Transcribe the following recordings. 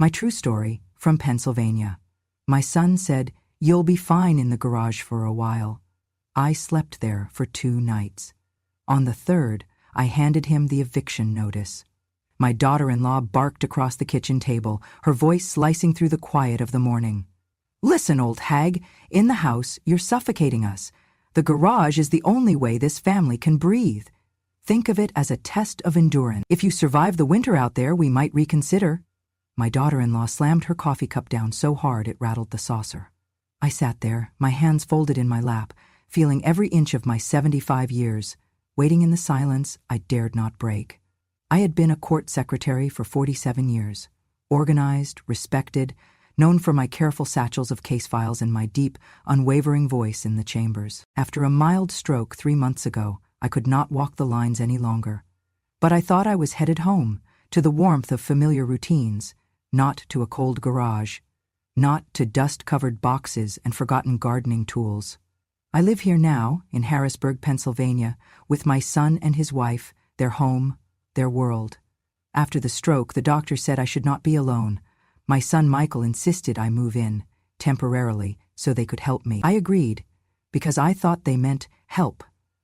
My true story, from Pennsylvania. My son said, "You'll be fine in the garage for a while." I slept there for 2 nights. On the third, I handed him the eviction notice. My daughter-in-law barked across the kitchen table, her voice slicing through the quiet of the morning. "Listen, old hag, in the house, you're suffocating us. The garage is the only way this family can breathe. Think of it as a test of endurance. If you survive the winter out there, we might reconsider." My daughter-in-law slammed her coffee cup down so hard it rattled the saucer. I sat there, my hands folded in my lap, feeling every inch of my 75 years, waiting in the silence I dared not break. I had been a court secretary for 47 years, organized, respected, known for my careful satchels of case files and my deep, unwavering voice in the chambers. After a mild stroke 3 months ago, I could not walk the lines any longer. But I thought I was headed home, to the warmth of familiar routines, not to a cold garage, not to dust-covered boxes and forgotten gardening tools. I live here now, in Harrisburg, Pennsylvania, with my son and his wife, their home, their world. After the stroke, the doctor said I should not be alone. My son Michael insisted I move in, temporarily, so they could help me. I agreed, because I thought they meant help.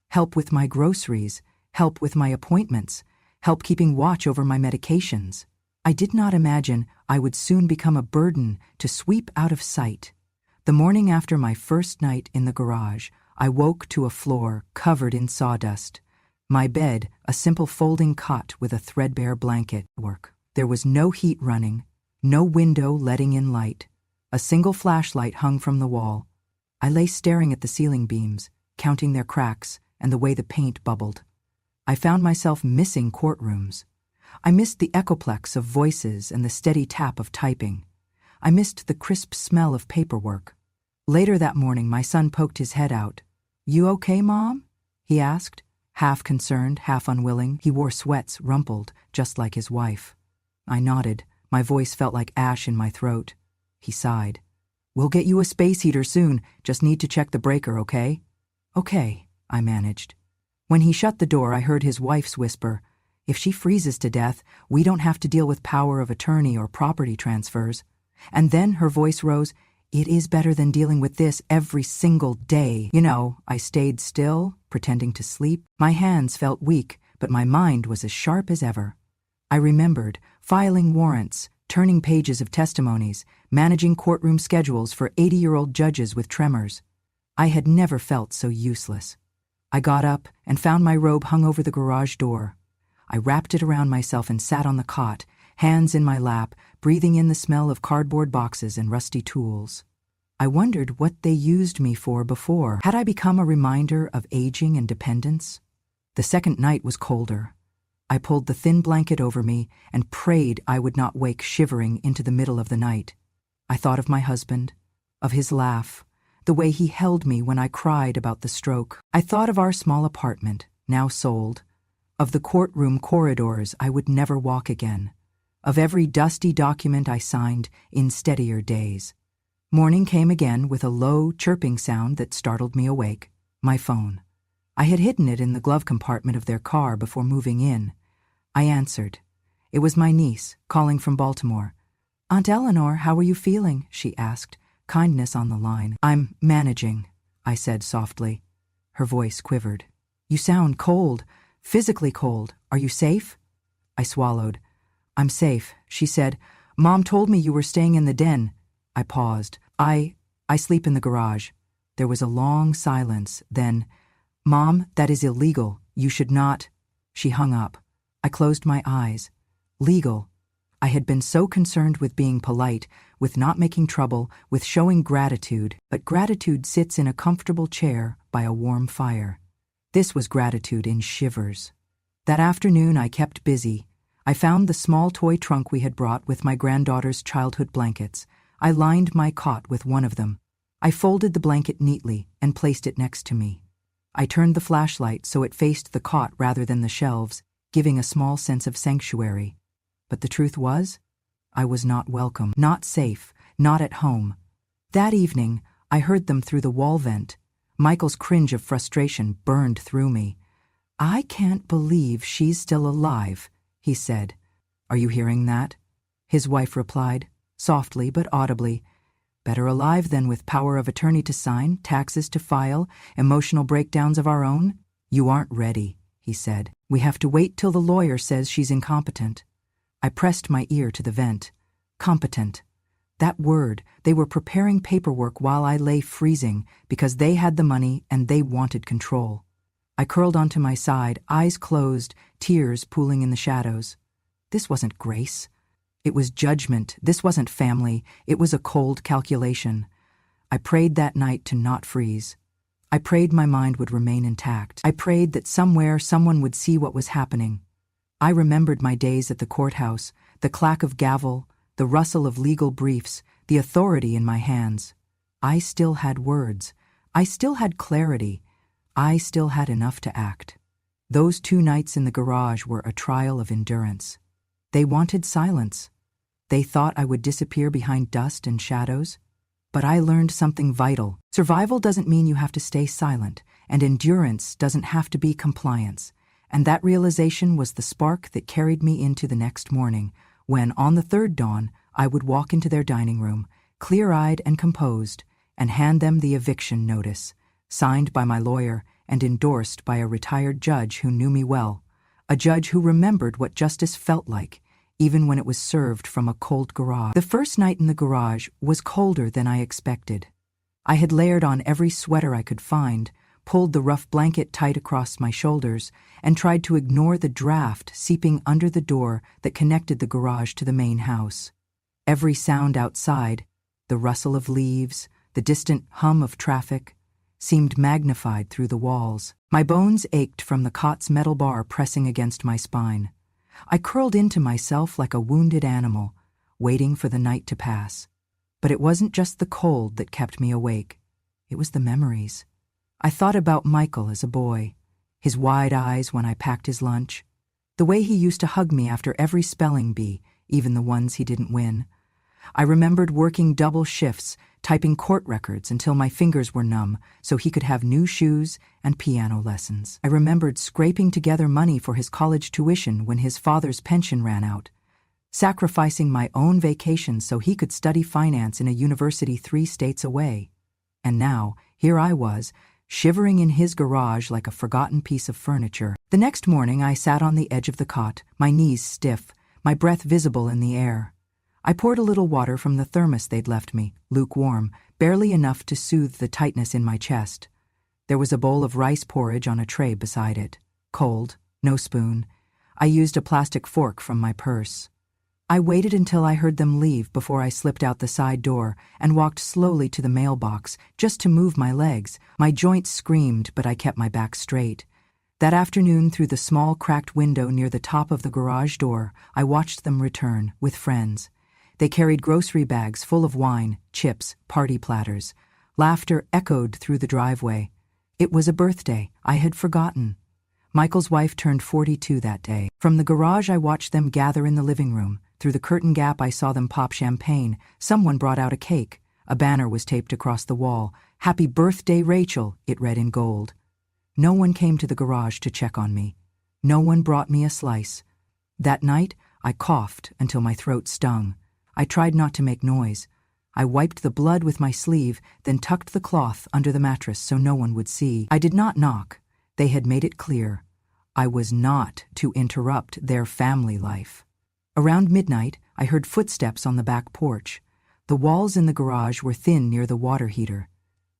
Help with my groceries, help with my appointments, help keeping watch over my medications. I did not imagine I would soon become a burden to sweep out of sight. The morning after my first night in the garage, I woke to a floor covered in sawdust. My bed, a simple folding cot with a threadbare blanket. There was no heat running, no window letting in light. A single flashlight hung from the wall. I lay staring at the ceiling beams, counting their cracks and the way the paint bubbled. I found myself missing courtrooms. I missed the echoplex of voices and the steady tap of typing. I missed the crisp smell of paperwork. Later that morning, my son poked his head out. "You okay, Mom?" he asked, half concerned, half unwilling. He wore sweats rumpled, just like his wife. I nodded. My voice felt like ash in my throat. He sighed. "We'll get you a space heater soon. Just need to check the breaker, okay?" "Okay," I managed. When he shut the door, I heard his wife's whisper, "If she freezes to death, we don't have to deal with power of attorney or property transfers." And then her voice rose, "It is better than dealing with this every single day." I stayed still, pretending to sleep. My hands felt weak, but my mind was as sharp as ever. I remembered filing warrants, turning pages of testimonies, managing courtroom schedules for 80-year-old judges with tremors. I had never felt so useless. I got up and found my robe hung over the garage door. I wrapped it around myself and sat on the cot, hands in my lap, breathing in the smell of cardboard boxes and rusty tools. I wondered what they used me for before. Had I become a reminder of aging and dependence? The second night was colder. I pulled the thin blanket over me and prayed I would not wake shivering into the middle of the night. I thought of my husband, of his laugh, the way he held me when I cried about the stroke. I thought of our small apartment, now sold, of the courtroom corridors I would never walk again, of every dusty document I signed in steadier days. Morning came again with a low, chirping sound that startled me awake. My phone. I had hidden it in the glove compartment of their car before moving in. I answered. It was my niece, calling from Baltimore. "Aunt Eleanor, how are you feeling?" she asked, kindness on the line. "I'm managing," I said softly. Her voice quivered. "You sound cold. Physically cold. Are you safe?" I swallowed. "I'm safe," she said. "Mom told me you were staying in the den." I paused. I sleep in the garage." There was a long silence. Then, "Mom, that is illegal. You should not." She hung up. I closed my eyes. Legal. I had been so concerned with being polite, with not making trouble, with showing gratitude, but gratitude sits in a comfortable chair by a warm fire. This was gratitude in shivers. That afternoon I kept busy. I found the small toy trunk we had brought with my granddaughter's childhood blankets. I lined my cot with one of them. I folded the blanket neatly and placed it next to me. I turned the flashlight so it faced the cot rather than the shelves, giving a small sense of sanctuary. But the truth was, I was not welcome, not safe, not at home. That evening, I heard them through the wall vent. Michael's cringe of frustration burned through me. "I can't believe she's still alive," he said. "Are you hearing that?" his wife replied, softly but audibly. Better alive than with power of attorney to sign, taxes to file, emotional breakdowns of our own? You aren't ready, he said. We have to wait till the lawyer says she's incompetent. I pressed my ear to the vent. Competent. That word, they were preparing paperwork while I lay freezing because they had the money and they wanted control. I curled onto my side, eyes closed, tears pooling in the shadows. This wasn't grace. It was judgment. This wasn't family. It was a cold calculation. I prayed that night to not freeze. I prayed my mind would remain intact. I prayed that somewhere someone would see what was happening. I remembered my days at the courthouse, the clack of gavel, the rustle of legal briefs, the authority in my hands. I still had words. I still had clarity. I still had enough to act. Those 2 nights in the garage were a trial of endurance. They wanted silence. They thought I would disappear behind dust and shadows. But I learned something vital. Survival doesn't mean you have to stay silent, and endurance doesn't have to be compliance. And that realization was the spark that carried me into the next morning, when, on the 3rd dawn, I would walk into their dining room, clear-eyed and composed, and hand them the eviction notice, signed by my lawyer and endorsed by a retired judge who knew me well, a judge who remembered what justice felt like, even when it was served from a cold garage. The first night in the garage was colder than I expected. I had layered on every sweater I could find, pulled the rough blanket tight across my shoulders, and tried to ignore the draft seeping under the door that connected the garage to the main house. Every sound outside, the rustle of leaves, the distant hum of traffic, seemed magnified through the walls. My bones ached from the cot's metal bar pressing against my spine. I curled into myself like a wounded animal, waiting for the night to pass. But it wasn't just the cold that kept me awake. It was the memories. I thought about Michael as a boy, his wide eyes when I packed his lunch, the way he used to hug me after every spelling bee, even the ones he didn't win. I remembered working double shifts, typing court records until my fingers were numb so he could have new shoes and piano lessons. I remembered scraping together money for his college tuition when his father's pension ran out, sacrificing my own vacations so he could study finance in a university 3 states away. And now, here I was, shivering in his garage like a forgotten piece of furniture. The next morning I sat on the edge of the cot, my knees stiff, my breath visible in the air. I poured a little water from the thermos they'd left me, lukewarm, barely enough to soothe the tightness in my chest. There was a bowl of rice porridge on a tray beside it. Cold, no spoon. I used a plastic fork from my purse. I waited until I heard them leave before I slipped out the side door and walked slowly to the mailbox, just to move my legs. My joints screamed, but I kept my back straight. That afternoon, through the small cracked window near the top of the garage door, I watched them return, with friends. They carried grocery bags full of wine, chips, party platters. Laughter echoed through the driveway. It was a birthday. I had forgotten. Michael's wife turned 42 that day. From the garage I watched them gather in the living room. Through the curtain gap I saw them pop champagne. Someone brought out a cake. A banner was taped across the wall. "Happy birthday, Rachel," it read in gold. No one came to the garage to check on me. No one brought me a slice. That night, I coughed until my throat stung. I tried not to make noise. I wiped the blood with my sleeve, then tucked the cloth under the mattress so no one would see. I did not knock. They had made it clear. I was not to interrupt their family life. Around midnight, I heard footsteps on the back porch. The walls in the garage were thin near the water heater.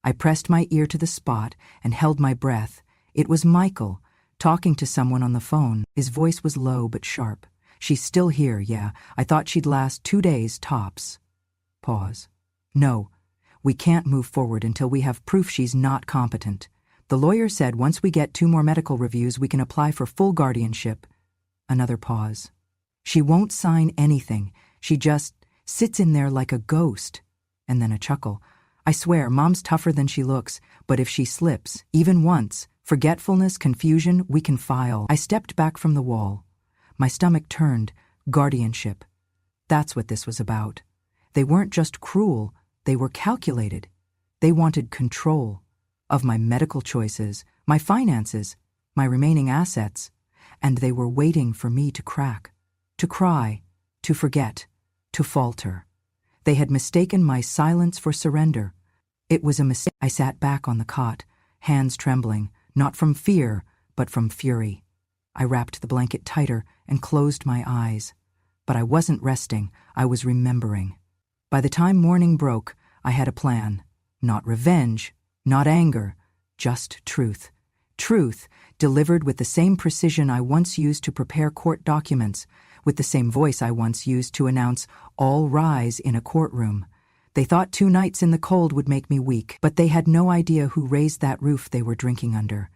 I pressed my ear to the spot and held my breath. It was Michael, talking to someone on the phone. His voice was low but sharp. "She's still here, yeah. I thought she'd last 2 days, tops." Pause. "No, we can't move forward until we have proof she's not competent. The lawyer said once we get 2 more medical reviews we can apply for full guardianship." Another pause. "She won't sign anything. She just sits in there like a ghost." And then a chuckle. "I swear, Mom's tougher than she looks, but if she slips, even once, forgetfulness, confusion, we can file." I stepped back from the wall. My stomach turned. Guardianship. That's what this was about. They weren't just cruel, they were calculated. They wanted control of my medical choices, my finances, my remaining assets, and they were waiting for me to crack, to cry, to forget. to falter. They had mistaken my silence for surrender. It was a mistake. I sat back on the cot, hands trembling, not from fear, but from fury. I wrapped the blanket tighter and closed my eyes. But I wasn't resting, I was remembering. By the time morning broke, I had a plan. Not revenge, not anger, just truth. Truth, delivered with the same precision I once used to prepare court documents, with the same voice I once used to announce, "All rise" in a courtroom. They thought 2 nights in the cold would make me weak, but they had no idea who raised that roof they were drinking under.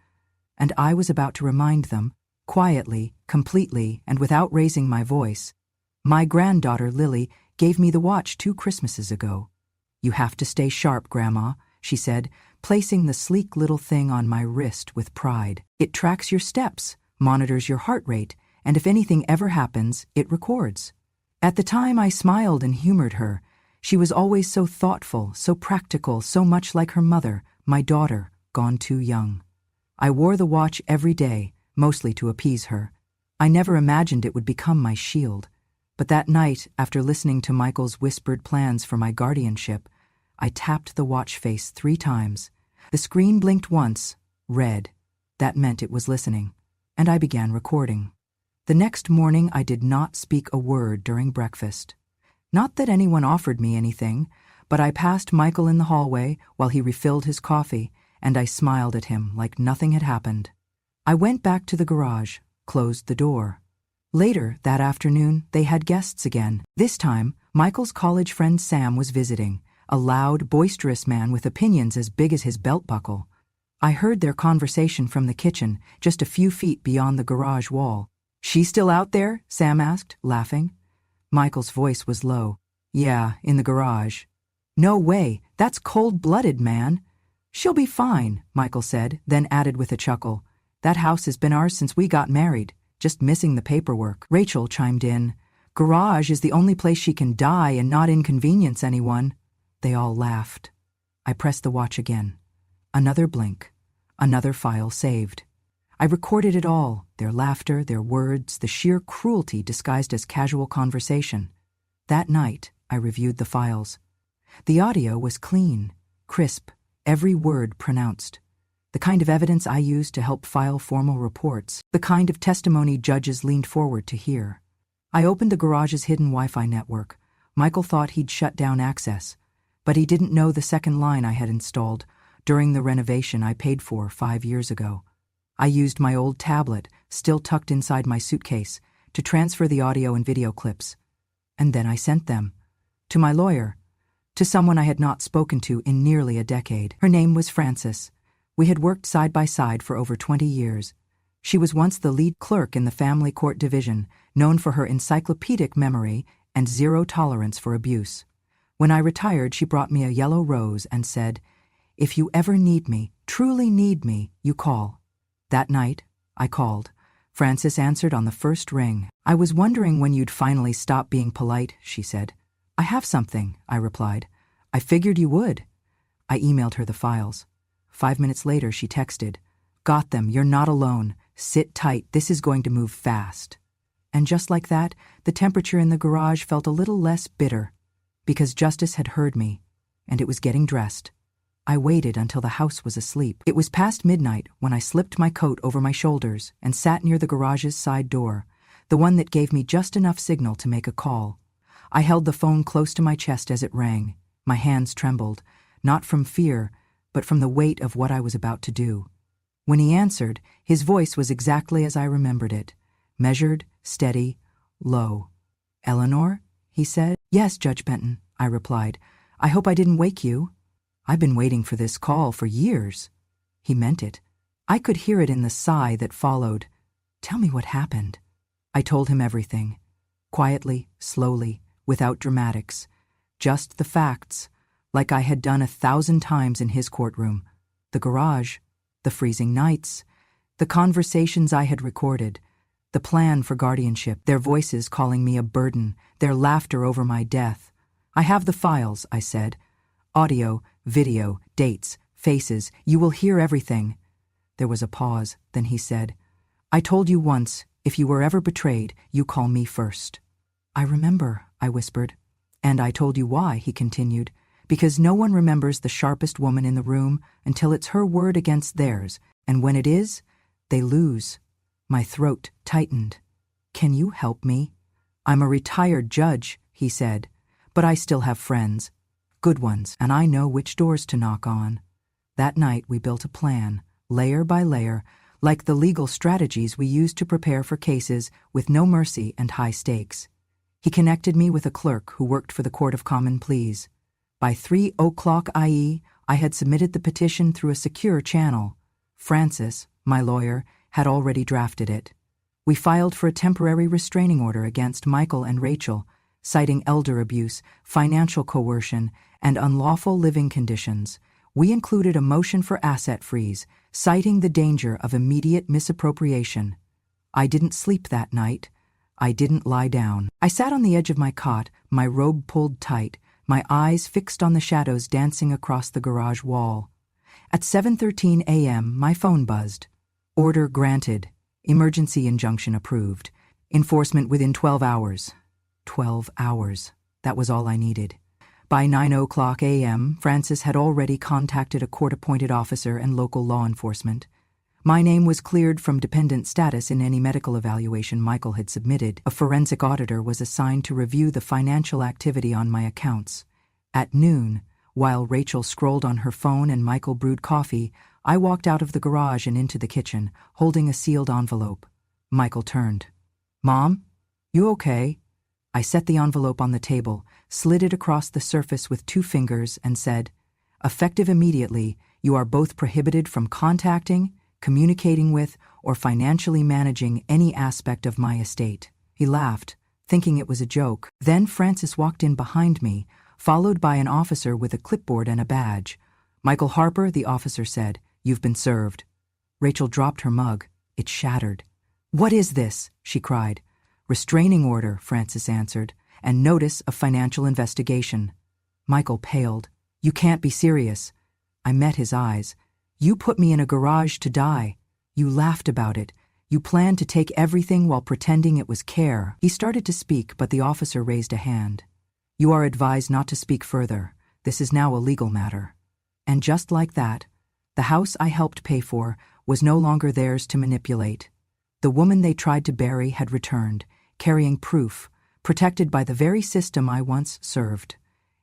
And I was about to remind them, quietly, completely, and without raising my voice. My granddaughter, Lily, gave me the watch 2 Christmases ago. "You have to stay sharp, Grandma," she said, placing the sleek little thing on my wrist with pride. "It tracks your steps, monitors your heart rate, and if anything ever happens, it records." At the time I smiled and humored her. She was always so thoughtful, so practical, so much like her mother, my daughter, gone too young. I wore the watch every day, mostly to appease her. I never imagined it would become my shield. But that night, after listening to Michael's whispered plans for my guardianship, I tapped the watch face 3 times. The screen blinked once, red. That meant it was listening. And I began recording. The next morning I did not speak a word during breakfast. Not that anyone offered me anything, but I passed Michael in the hallway while he refilled his coffee, and I smiled at him like nothing had happened. I went back to the garage, closed the door. Later, that afternoon, they had guests again. This time, Michael's college friend Sam was visiting, a loud, boisterous man with opinions as big as his belt buckle. I heard their conversation from the kitchen, just a few feet beyond the garage wall. "She still out there?" Sam asked, laughing. Michael's voice was low. "Yeah, in the garage." "No way, that's cold-blooded, man." "She'll be fine," Michael said, then added with a chuckle. "That house has been ours since we got married. Just missing the paperwork." Rachel chimed in. "Garage is the only place she can die and not inconvenience anyone." They all laughed. I pressed the watch again. Another blink. Another file saved. I recorded it all, their laughter, their words, the sheer cruelty disguised as casual conversation. That night, I reviewed the files. The audio was clean, crisp, every word pronounced. The kind of evidence I used to help file formal reports, the kind of testimony judges leaned forward to hear. I opened the garage's hidden Wi-Fi network. Michael thought he'd shut down access, but he didn't know the second line I had installed during the renovation I paid for 5 years ago. I used my old tablet, still tucked inside my suitcase, to transfer the audio and video clips. And then I sent them. To my lawyer. To someone I had not spoken to in nearly a decade. Her name was Frances. We had worked side by side for over 20 years. She was once the lead clerk in the family court division, known for her encyclopedic memory and zero tolerance for abuse. When I retired, she brought me a yellow rose and said, "If you ever need me, truly need me, you call." That night, I called. Frances answered on the first ring. "I was wondering when you'd finally stop being polite," she said. "I have something," I replied. "I figured you would." I emailed her the files. 5 minutes later, she texted, "Got them, you're not alone. Sit tight, this is going to move fast." And just like that, the temperature in the garage felt a little less bitter, because justice had heard me, and it was getting dressed. I waited until the house was asleep. It was past midnight when I slipped my coat over my shoulders and sat near the garage's side door, the one that gave me just enough signal to make a call. I held the phone close to my chest as it rang. My hands trembled, not from fear, but from the weight of what I was about to do. When he answered, his voice was exactly as I remembered it, measured, steady, low. "Eleanor?" he said. "Yes, Judge Benton," I replied. "I hope I didn't wake you." "I've been waiting for this call for years." He meant it. I could hear it in the sigh that followed. "Tell me what happened." I told him everything. Quietly, slowly, without dramatics. Just the facts, like I had done 1,000 times in his courtroom. The garage, the freezing nights, the conversations I had recorded, the plan for guardianship, their voices calling me a burden, their laughter over my death. "I have the files," I said. "Audio, video, dates, faces, you will hear everything." There was a pause, then he said, "I told you once, if you were ever betrayed, you call me first." "I remember," I whispered. And I told you why, he continued, because no one remembers the sharpest woman in the room until it's her word against theirs, and when it is, they lose. My throat tightened. Can you help me? I'm a retired judge, he said, but I still have friends. Good ones, and I know which doors to knock on. That night we built a plan, layer by layer, like the legal strategies we use to prepare for cases with no mercy and high stakes. He connected me with a clerk who worked for the Court of Common Pleas. By 3:00 IE, I had submitted the petition through a secure channel. Francis, my lawyer, had already drafted it. We filed for a temporary restraining order against Michael and Rachel, citing elder abuse, financial coercion, and unlawful living conditions. We included a motion for asset freeze, citing the danger of immediate misappropriation. I didn't sleep that night. I didn't lie down. I sat on the edge of my cot, my robe pulled tight, my eyes fixed on the shadows dancing across the garage wall. At 7:13 a.m., my phone buzzed. Order granted. Emergency injunction approved. Enforcement within 12 hours. 12 hours. That was all I needed. By 9:00 a.m., Francis had already contacted a court-appointed officer and local law enforcement. My name was cleared from dependent status in any medical evaluation Michael had submitted. A forensic auditor was assigned to review the financial activity on my accounts. At noon, while Rachel scrolled on her phone and Michael brewed coffee, I walked out of the garage and into the kitchen, holding a sealed envelope. Michael turned. "Mom, you okay?" I set the envelope on the table, slid it across the surface with 2 fingers, and said, "Effective immediately, you are both prohibited from contacting, communicating with, or financially managing any aspect of my estate." He laughed, thinking it was a joke. Then Francis walked in behind me, followed by an officer with a clipboard and a badge. "Michael Harper," the officer said, "you've been served." Rachel dropped her mug. It shattered. "What is this?" she cried. "Restraining order," Francis answered, "and notice of financial investigation." Michael paled. "You can't be serious." I met his eyes. "You put me in a garage to die. You laughed about it. You planned to take everything while pretending it was care." He started to speak, but the officer raised a hand. "You are advised not to speak further. This is now a legal matter." And just like that, the house I helped pay for was no longer theirs to manipulate. The woman they tried to bury had returned, carrying proof, protected by the very system I once served.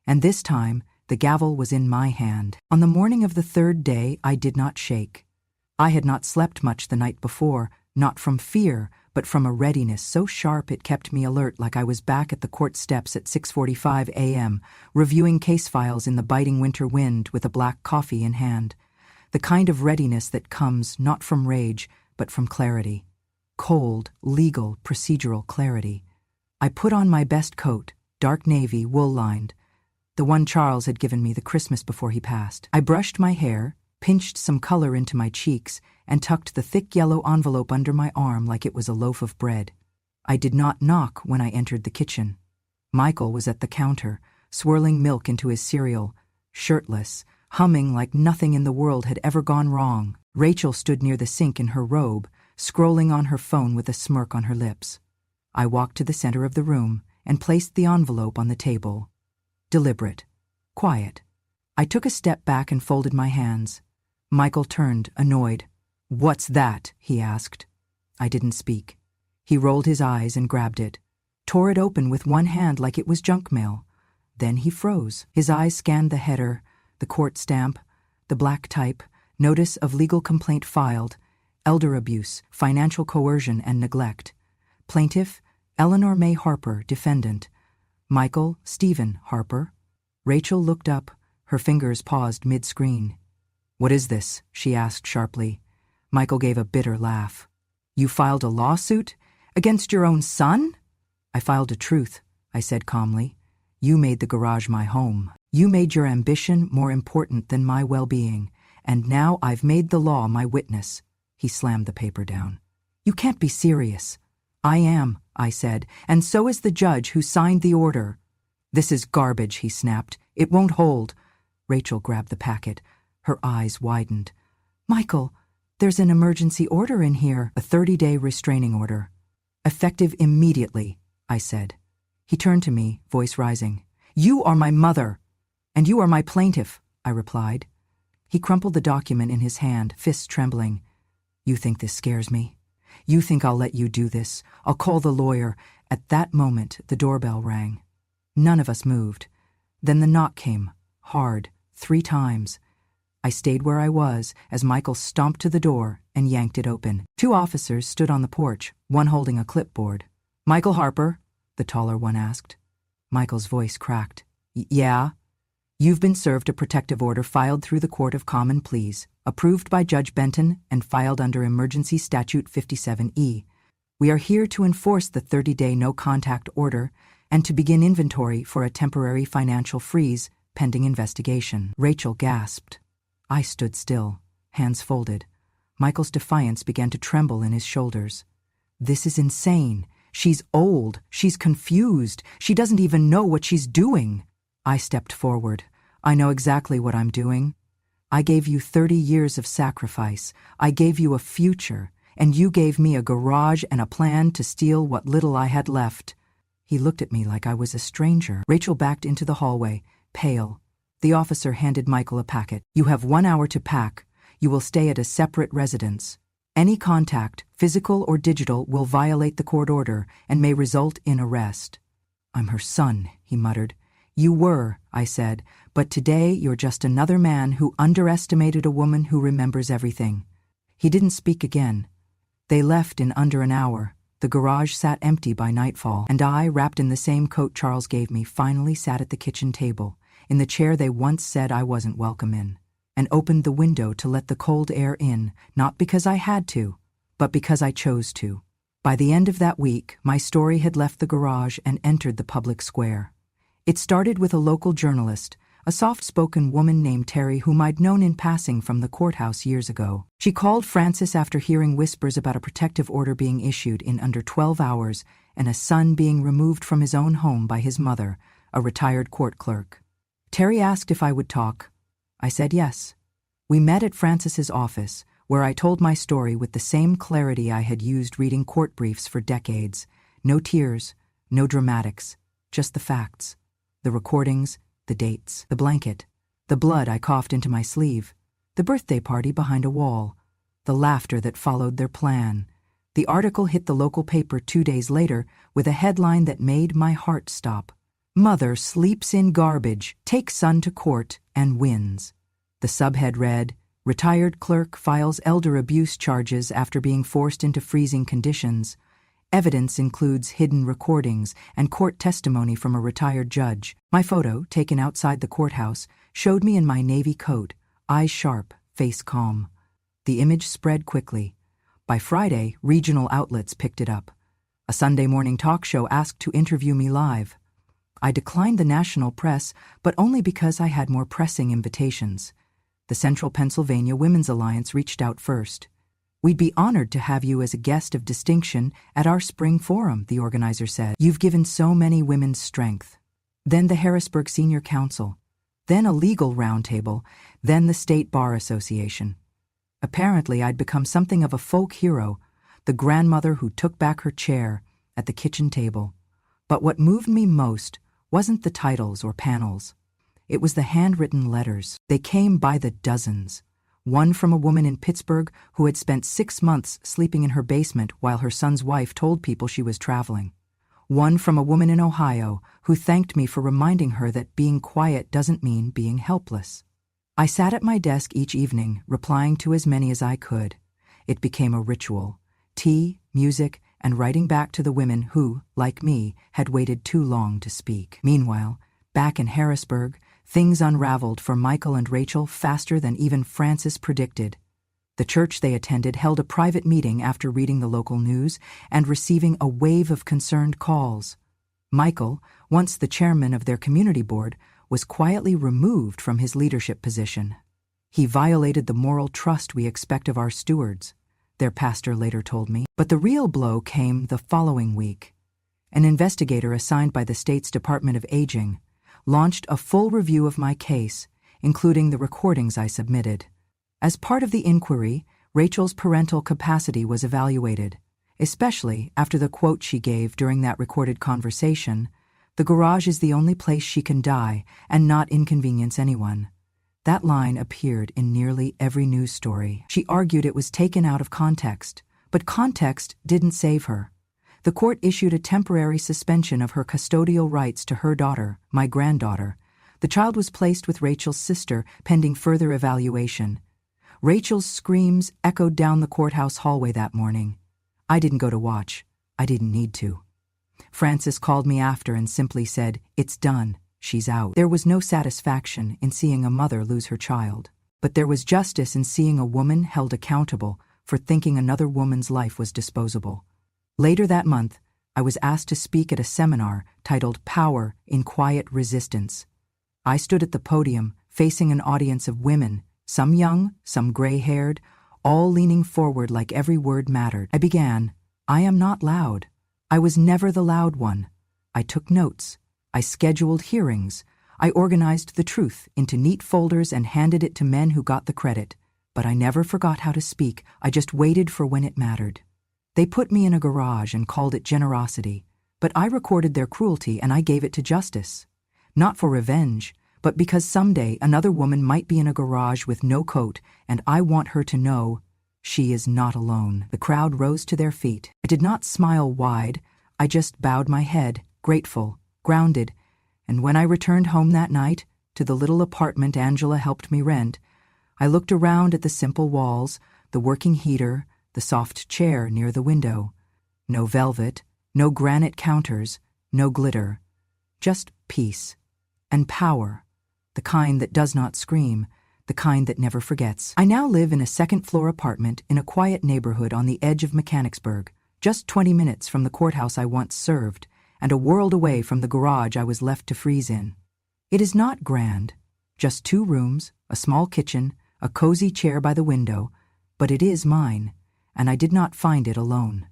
And this time, the gavel was in my hand. On the morning of the 3rd day, I did not shake. I had not slept much the night before, not from fear, but from a readiness so sharp it kept me alert, like I was back at the court steps at 6:45 a.m., reviewing case files in the biting winter wind with a black coffee in hand. The kind of readiness that comes not from rage, but from clarity. Cold, legal, procedural clarity. I put on my best coat, dark navy, wool-lined, the one Charles had given me the Christmas before he passed. I brushed my hair, pinched some color into my cheeks, and tucked the thick yellow envelope under my arm like it was a loaf of bread. I did not knock when I entered the kitchen. Michael was at the counter, swirling milk into his cereal, shirtless, humming like nothing in the world had ever gone wrong. Rachel stood near the sink in her robe, scrolling on her phone with a smirk on her lips. I walked to the center of the room and placed the envelope on the table. Deliberate. Quiet. I took a step back and folded my hands. Michael turned, annoyed. "What's that?" he asked. I didn't speak. He rolled his eyes and grabbed it, tore it open with one hand like it was junk mail. Then he froze. His eyes scanned the header, the court stamp, the black type, notice of legal complaint filed, elder abuse, financial coercion and neglect. Plaintiff, Eleanor May Harper, defendant. Michael Stephen Harper. Rachel looked up, her fingers paused mid-screen. "What is this?" she asked sharply. Michael gave a bitter laugh. "You filed a lawsuit? Against your own son?" "I filed a truth," I said calmly. "You made the garage my home. You made your ambition more important than my well-being, and now I've made the law my witness." He slammed the paper down. "You can't be serious." "I am," I said, "and so is the judge who signed the order." "This is garbage," he snapped. "It won't hold." Rachel grabbed the packet. Her eyes widened. "Michael, there's an emergency order in here, a 30-day restraining order. Effective immediately," I said. He turned to me, voice rising. "You are my mother, and you are my plaintiff," I replied. He crumpled the document in his hand, fists trembling. "You think this scares me? You think I'll let you do this? I'll call the lawyer." At that moment, the doorbell rang. None of us moved. Then the knock came, hard, 3 times. I stayed where I was as Michael stomped to the door and yanked it open. 2 officers stood on the porch, one holding a clipboard. "Michael Harper?" the taller one asked. Michael's voice cracked. "Yeah? You've been served a protective order filed through the Court of Common Pleas, approved by Judge Benton and filed under Emergency Statute 57E. We are here to enforce the 30-day no-contact order and to begin inventory for a temporary financial freeze pending investigation." Rachel gasped. I stood still, hands folded. Michael's defiance began to tremble in his shoulders. "This is insane. She's old. She's confused. She doesn't even know what she's doing." I stepped forward. "I know exactly what I'm doing. I gave you 30 years of sacrifice. I gave you a future, and you gave me a garage and a plan to steal what little I had left." He looked at me like I was a stranger. Rachel backed into the hallway, pale. The officer handed Michael a packet. "You have 1 hour to pack. You will stay at a separate residence. Any contact, physical or digital, will violate the court order and may result in arrest." "I'm her son," he muttered. "You were," I said, "but today you're just another man who underestimated a woman who remembers everything." He didn't speak again. They left in under an hour. The garage sat empty by nightfall, and I, wrapped in the same coat Charles gave me, finally sat at the kitchen table, in the chair they once said I wasn't welcome in, and opened the window to let the cold air in, not because I had to, but because I chose to. By the end of that week, my story had left the garage and entered the public square. It started with a local journalist, a soft-spoken woman named Terry whom I'd known in passing from the courthouse years ago. She called Francis after hearing whispers about a protective order being issued in under 12 hours and a son being removed from his own home by his mother, a retired court clerk. Terry asked if I would talk. I said yes. We met at Francis's office, where I told my story with the same clarity I had used reading court briefs for decades. No tears, no dramatics, just the facts. The recordings, the dates, the blanket, the blood I coughed into my sleeve, the birthday party behind a wall, the laughter that followed their plan. The article hit the local paper 2 days later with a headline that made my heart stop. "Mother sleeps in garbage, takes son to court, and wins." The subhead read, "Retired clerk files elder abuse charges after being forced into freezing conditions. Evidence includes hidden recordings and court testimony from a retired judge." My photo, taken outside the courthouse, showed me in my navy coat, eyes sharp, face calm. The image spread quickly. By Friday, regional outlets picked it up. A Sunday morning talk show asked to interview me live. I declined the national press, but only because I had more pressing invitations. The Central Pennsylvania Women's Alliance reached out first. "We'd be honored to have you as a guest of distinction at our spring forum," the organizer said. "You've given so many women strength." Then the Harrisburg Senior Council, then a legal roundtable, then the State Bar Association. Apparently, I'd become something of a folk hero, the grandmother who took back her chair at the kitchen table. But what moved me most wasn't the titles or panels. It was the handwritten letters. They came by the dozens. One from a woman in Pittsburgh who had spent 6 months sleeping in her basement while her son's wife told people she was traveling. One from a woman in Ohio who thanked me for reminding her that being quiet doesn't mean being helpless. I sat at my desk each evening, replying to as many as I could. It became a ritual. Tea, music, and writing back to the women who, like me, had waited too long to speak. Meanwhile, back in Harrisburg, things unraveled for Michael and Rachel faster than even Francis predicted. The church they attended held a private meeting after reading the local news and receiving a wave of concerned calls. Michael, once the chairman of their community board, was quietly removed from his leadership position. He violated the moral trust we expect of our stewards, their pastor later told me. But the real blow came the following week. An investigator assigned by the state's Department of Aging launched a full review of my case, including the recordings I submitted. As part of the inquiry, Rachel's parental capacity was evaluated, especially after the quote she gave during that recorded conversation, The garage is the only place she can die and not inconvenience anyone. That line appeared in nearly every news story. She argued it was taken out of context, but context didn't save her. The court issued a temporary suspension of her custodial rights to her daughter, my granddaughter. The child was placed with Rachel's sister pending further evaluation. Rachel's screams echoed down the courthouse hallway that morning. I didn't go to watch. I didn't need to. Frances called me after and simply said, "It's done. She's out." There was no satisfaction in seeing a mother lose her child, but there was justice in seeing a woman held accountable for thinking another woman's life was disposable. Later that month, I was asked to speak at a seminar titled Power in Quiet Resistance. I stood at the podium facing an audience of women, some young, some gray-haired, all leaning forward like every word mattered. I began, "I am not loud. I was never the loud one. I took notes. I scheduled hearings. I organized the truth into neat folders and handed it to men who got the credit. But I never forgot how to speak. I just waited for when it mattered. They put me in a garage and called it generosity, but I recorded their cruelty and I gave it to justice. Not for revenge, but because someday another woman might be in a garage with no coat, and I want her to know she is not alone." The crowd rose to their feet. I did not smile wide. I just bowed my head, grateful, grounded, and when I returned home that night, to the little apartment Angela helped me rent, I looked around at the simple walls, the working heater, the soft chair near the window. No velvet, no granite counters, no glitter. Just peace. And power. The kind that does not scream, the kind that never forgets. I now live in a second-floor apartment in a quiet neighborhood on the edge of Mechanicsburg, just 20 minutes from the courthouse I once served, and a world away from the garage I was left to freeze in. It is not grand, just 2 rooms, a small kitchen, a cozy chair by the window, but it is mine, and I did not find it alone.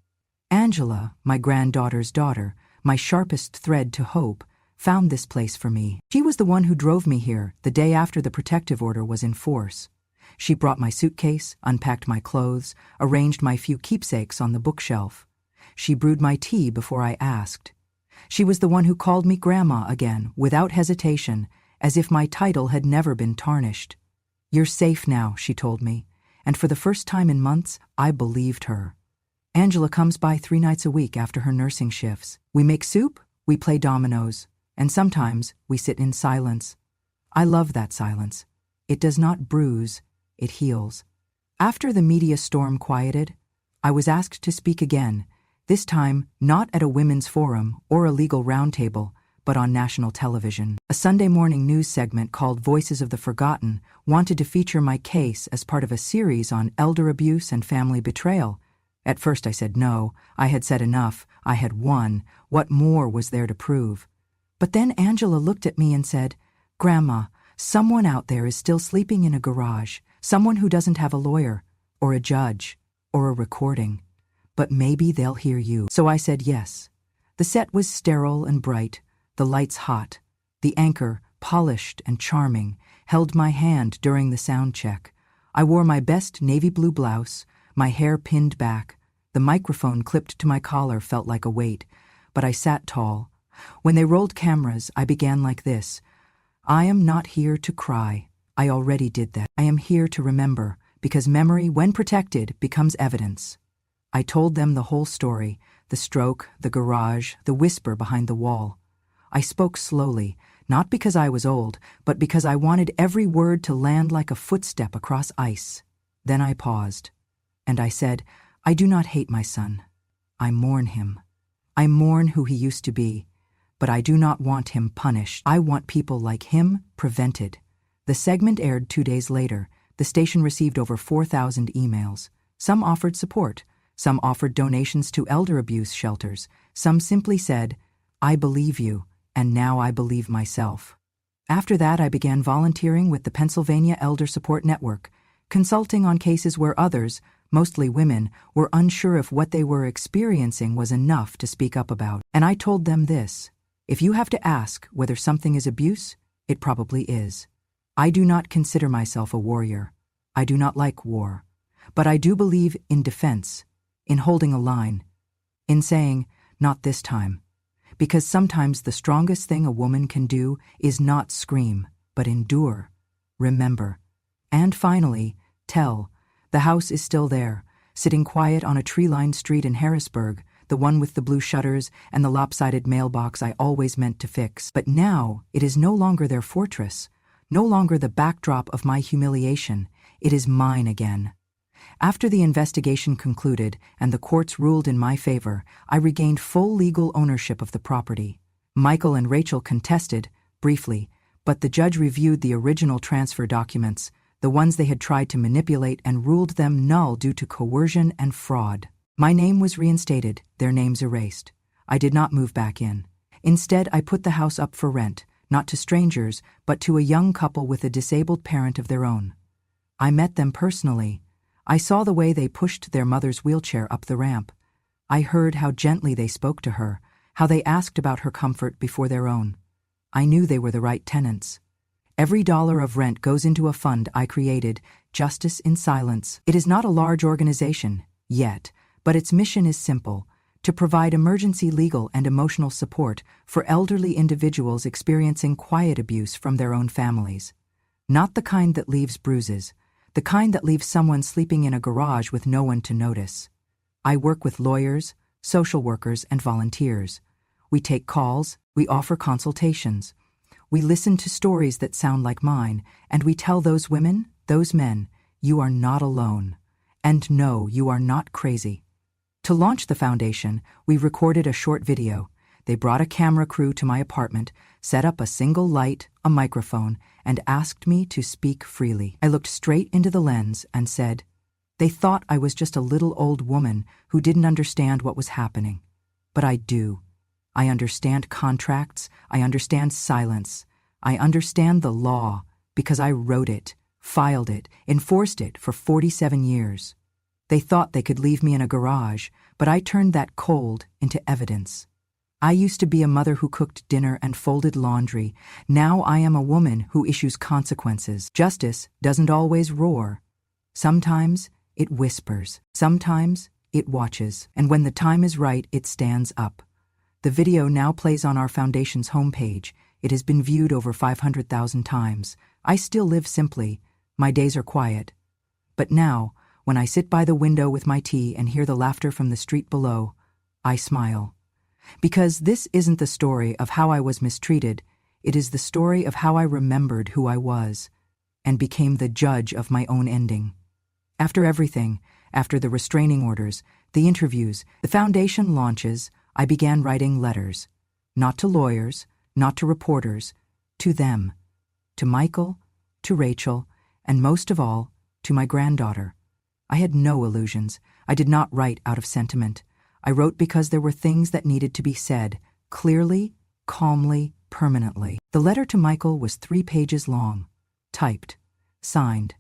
Angela, my granddaughter's daughter, my sharpest thread to hope, found this place for me. She was the one who drove me here the day after the protective order was in force. She brought my suitcase, unpacked my clothes, arranged my few keepsakes on the bookshelf. She brewed my tea before I asked. She was the one who called me Grandma again, without hesitation, as if my title had never been tarnished. "You're safe now," she told me, and for the first time in months, I believed her. Angela comes by 3 nights a week after her nursing shifts. We make soup, we play dominoes, and sometimes we sit in silence. I love that silence. It does not bruise, it heals. After the media storm quieted, I was asked to speak again, this time not at a women's forum or a legal roundtable, but on national television. A Sunday morning news segment called Voices of the Forgotten wanted to feature my case as part of a series on elder abuse and family betrayal. At first I said no. I had said enough. I had won. What more was there to prove? But then Angela looked at me and said, "Grandma, someone out there is still sleeping in a garage, someone who doesn't have a lawyer, or a judge, or a recording. But maybe they'll hear you." So I said yes. The set was sterile and bright, the lights hot. The anchor, polished and charming, held my hand during the sound check. I wore my best navy blue blouse, my hair pinned back. The microphone clipped to my collar felt like a weight, but I sat tall. When they rolled cameras, I began like this. "I am not here to cry. I already did that. I am here to remember, because memory, when protected, becomes evidence." I told them the whole story, the stroke, the garage, the whisper behind the wall. I spoke slowly, not because I was old, but because I wanted every word to land like a footstep across ice. Then I paused, and I said, "I do not hate my son. I mourn him. I mourn who he used to be, but I do not want him punished. I want people like him prevented." The segment aired 2 days later. The station received over 4,000 emails. Some offered support. Some offered donations to elder abuse shelters. Some simply said, "I believe you, and now I believe myself." After that, I began volunteering with the Pennsylvania Elder Support Network, consulting on cases where others, mostly women, were unsure if what they were experiencing was enough to speak up about. And I told them this: if you have to ask whether something is abuse, it probably is. I do not consider myself a warrior. I do not like war. But I do believe in defense, in holding a line, in saying, "Not this time." because sometimes the strongest thing a woman can do is not scream, but endure. Remember. And finally, tell. The house is still there, sitting quiet on a tree-lined street in Harrisburg, the one with the blue shutters and the lopsided mailbox I always meant to fix. But now it is no longer their fortress, no longer the backdrop of my humiliation. It is mine again. After the investigation concluded and the courts ruled in my favor, I regained full legal ownership of the property. Michael and Rachel contested, briefly, but the judge reviewed the original transfer documents, the ones they had tried to manipulate, and ruled them null due to coercion and fraud. My name was reinstated, their names erased. I did not move back in. Instead, I put the house up for rent, not to strangers, but to a young couple with a disabled parent of their own. I met them personally. I saw the way they pushed their mother's wheelchair up the ramp. I heard how gently they spoke to her, how they asked about her comfort before their own. I knew they were the right tenants. Every dollar of rent goes into a fund I created, Justice in Silence. It is not a large organization, yet, but its mission is simple: to provide emergency legal and emotional support for elderly individuals experiencing quiet abuse from their own families. Not the kind that leaves bruises, the kind that leaves someone sleeping in a garage with no one to notice. I work with lawyers, social workers, and volunteers. We take calls, we offer consultations. We listen to stories that sound like mine, and we tell those women, those men, you are not alone. And no, you are not crazy. To launch the foundation, we recorded a short video. They brought a camera crew to my apartment, set up a single light, a microphone, and asked me to speak freely. I looked straight into the lens and said, they thought I was just a little old woman who didn't understand what was happening. But I do. I understand contracts, I understand silence, I understand the law, because I wrote it, filed it, enforced it for 47 years. They thought they could leave me in a garage, but I turned that cold into evidence. I used to be a mother who cooked dinner and folded laundry. Now I am a woman who issues consequences. Justice doesn't always roar. Sometimes it whispers. Sometimes it watches. And when the time is right, it stands up. The video now plays on our foundation's homepage. It has been viewed over 500,000 times. I still live simply. My days are quiet. But now, when I sit by the window with my tea and hear the laughter from the street below, I smile. Because this isn't the story of how I was mistreated, it is the story of how I remembered who I was, and became the judge of my own ending. After everything, after the restraining orders, the interviews, the foundation launches, I began writing letters. Not to lawyers, not to reporters, to them. To Michael, to Rachel, and most of all, to my granddaughter. I had no illusions. I did not write out of sentiment. I wrote because there were things that needed to be said, clearly, calmly, permanently. The letter to Michael was 3 pages long, typed, signed,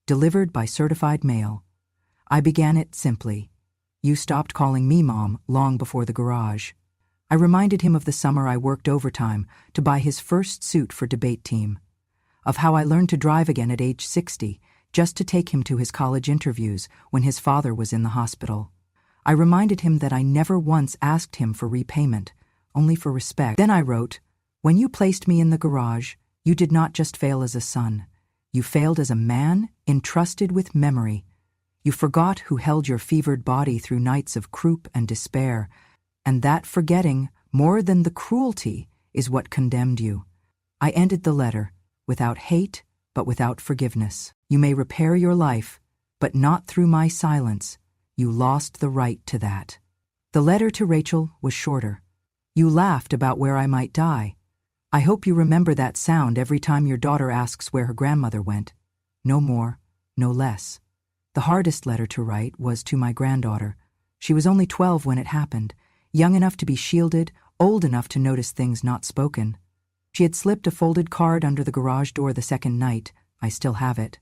delivered by certified mail. I began it simply. You stopped calling me Mom long before the garage. I reminded him of the summer I worked overtime to buy his first suit for debate team, of how I learned to drive again at age 60, just to take him to his college interviews when his father was in the hospital. I reminded him that I never once asked him for repayment, only for respect. Then I wrote, when you placed me in the garage, you did not just fail as a son. You failed as a man entrusted with memory. You forgot who held your fevered body through nights of croup and despair, and that forgetting, more than the cruelty, is what condemned you. I ended the letter, without hate, but without forgiveness. You may repair your life, but not through my silence. You lost the right to that. The letter to Rachel was shorter. You laughed about where I might die. I hope you remember that sound every time your daughter asks where her grandmother went. No more, no less. The hardest letter to write was to my granddaughter. She was only 12 when it happened, young enough to be shielded, old enough to notice things not spoken. She had slipped a folded card under the garage door the second night. I still have it.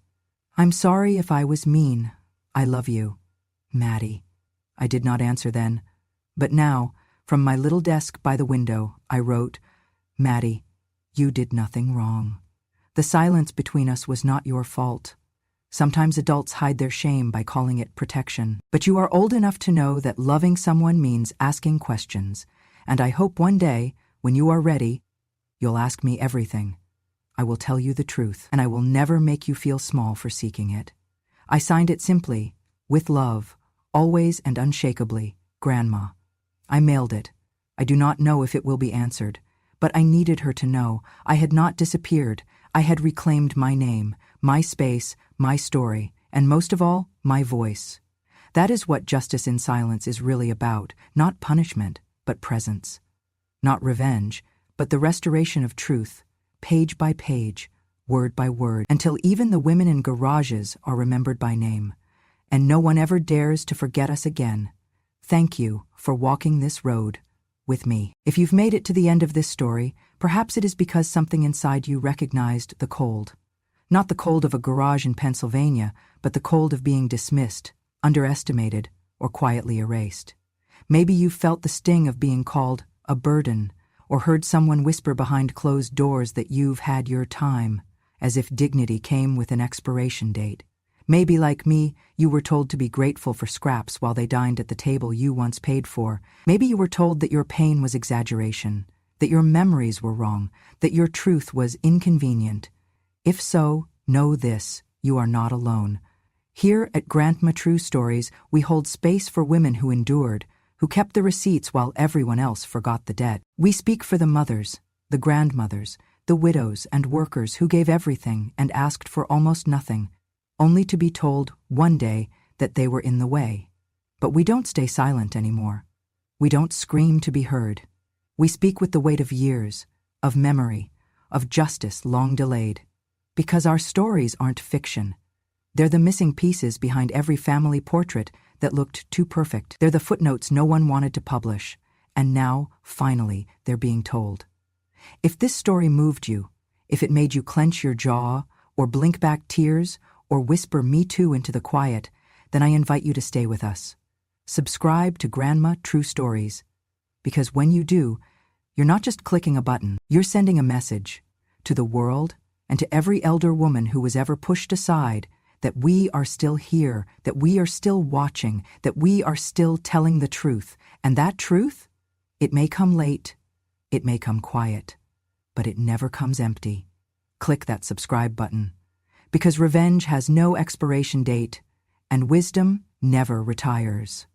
I'm sorry if I was mean. I love you. Maddie. I did not answer then. But now, from my little desk by the window, I wrote, Maddie, you did nothing wrong. The silence between us was not your fault. Sometimes adults hide their shame by calling it protection. But you are old enough to know that loving someone means asking questions, and I hope one day, when you are ready, you'll ask me everything. I will tell you the truth, and I will never make you feel small for seeking it. I signed it simply, with love, always and unshakably, Grandma. I mailed it. I do not know if it will be answered, but I needed her to know I had not disappeared. I had reclaimed my name, my space, my story, and most of all, my voice. That is what justice in silence is really about, not punishment, but presence. Not revenge, but the restoration of truth, page by page, word by word, until even the women in garages are remembered by name, and no one ever dares to forget us again. Thank you for walking this road with me. If you've made it to the end of this story, perhaps it is because something inside you recognized the cold. Not the cold of a garage in Pennsylvania, but the cold of being dismissed, underestimated, or quietly erased. Maybe you felt the sting of being called a burden, or heard someone whisper behind closed doors that you've had your time, as if dignity came with an expiration date. Maybe, like me, you were told to be grateful for scraps while they dined at the table you once paid for. Maybe you were told that your pain was exaggeration, that your memories were wrong, that your truth was inconvenient. If so, know this, you are not alone. Here at Grandma True Stories, we hold space for women who endured, who kept the receipts while everyone else forgot the debt. We speak for the mothers, the grandmothers, the widows and workers who gave everything and asked for almost nothing, only to be told one day that they were in the way. But we don't stay silent anymore. We don't scream to be heard. We speak with the weight of years, of memory, of justice long delayed. Because our stories aren't fiction. They're the missing pieces behind every family portrait that looked too perfect. They're the footnotes no one wanted to publish. And now, finally, they're being told. If this story moved you, if it made you clench your jaw, or blink back tears, or whisper "me too" into the quiet, then I invite you to stay with us. Subscribe to Grandma True Stories. Because when you do, you're not just clicking a button, you're sending a message to the world and to every elder woman who was ever pushed aside that we are still here, that we are still watching, that we are still telling the truth. And that truth? It may come late, it may come quiet, but it never comes empty. Click that subscribe button. Because revenge has no expiration date, and wisdom never retires.